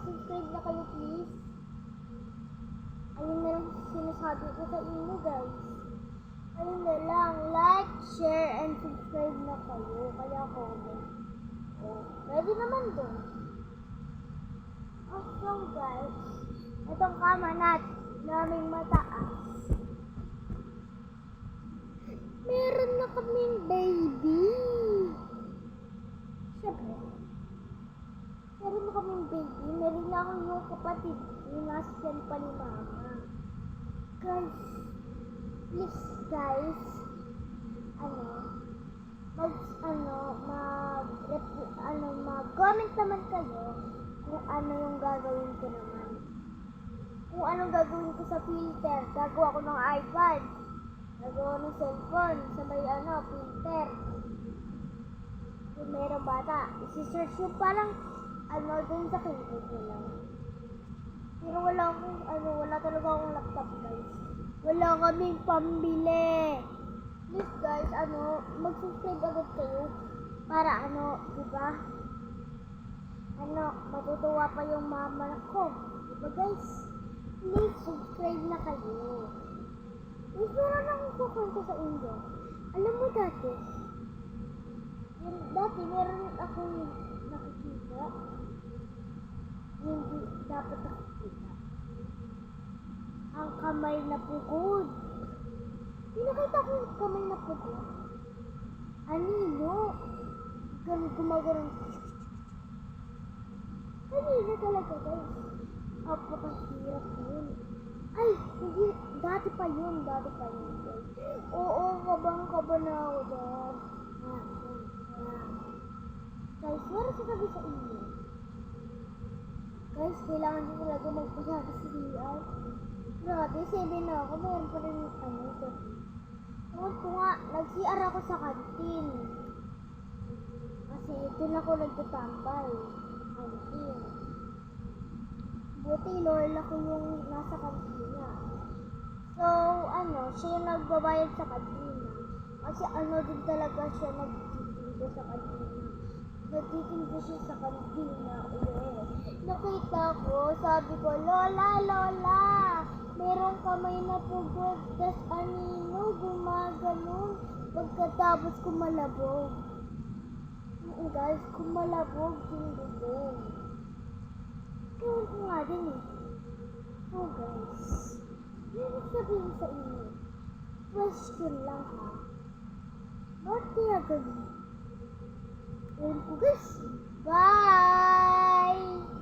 mag-subscribe na kayo please. Ayun na lang sinasabi ko sa inyo guys. Ayun na lang, like, share, and subscribe na kayo. Kaya comment. Oh, pwede naman doon. So guys, itong kama naming mataas. Meron na kaming baby. Siyempre. Meron na kaming baby. Meron na akong yung kapatid. Yung nasa pa ni mama. Guys, please guys, mag-comment naman kayo kung ano yung gagawin ko naman. Kung anong gagawin ko sa filter. Gagawa ko ng iPad. Gagawa ng cellphone. Sabay filter. Kung mayroong bata, isi-search yung parang dun sa keyboard nila. Pero wala talaga akong laptop guys. Wala kaming pambili. Please guys, mag-subscribe agad kayo. Para diba? Matutuwa pa yung mama ko. Diba guys? Please subscribe na kayo. Please, meron akong kukwento sa inyo. Alam mo dati meron akong nakikita. Hindi dapat nakikita. Ang kamay na pugod. Nakita ko yung kamay na pugod. Anino? Gumagano'n. Kanina talaga guys. Napakahirap yun. Ay, hindi. Dati pa yun guys. Oo, kabang-kaba na ako dyan. Guys, meron sasabi sa inyo. Guys, kailangan din talaga magpasabi sa CR. Grabe, 7 na ako. Meron pa rin ito. Tungkol ko nga, nag-CR ako sa kantin. Kasi doon ako nagtatambay. Kantin. Buti, lola ko yung nasa kantina. So, siya yung nagbabayad sa kantina. Kasi din talaga siya nagtitinda sa kantina. Nagtitinda siya sa kantina. Nakita ko, sabi ko, Lola, merong kamay na pugod. Tas anino, gumaganon. Pagkatapos kumalabog. Guys, kumalabog yung bubong. Kaya ko nga din eh. So guys, meron sabihin sa inyo. Question lang ha. Bakit kaya ganun? Ayun po guys. Bye!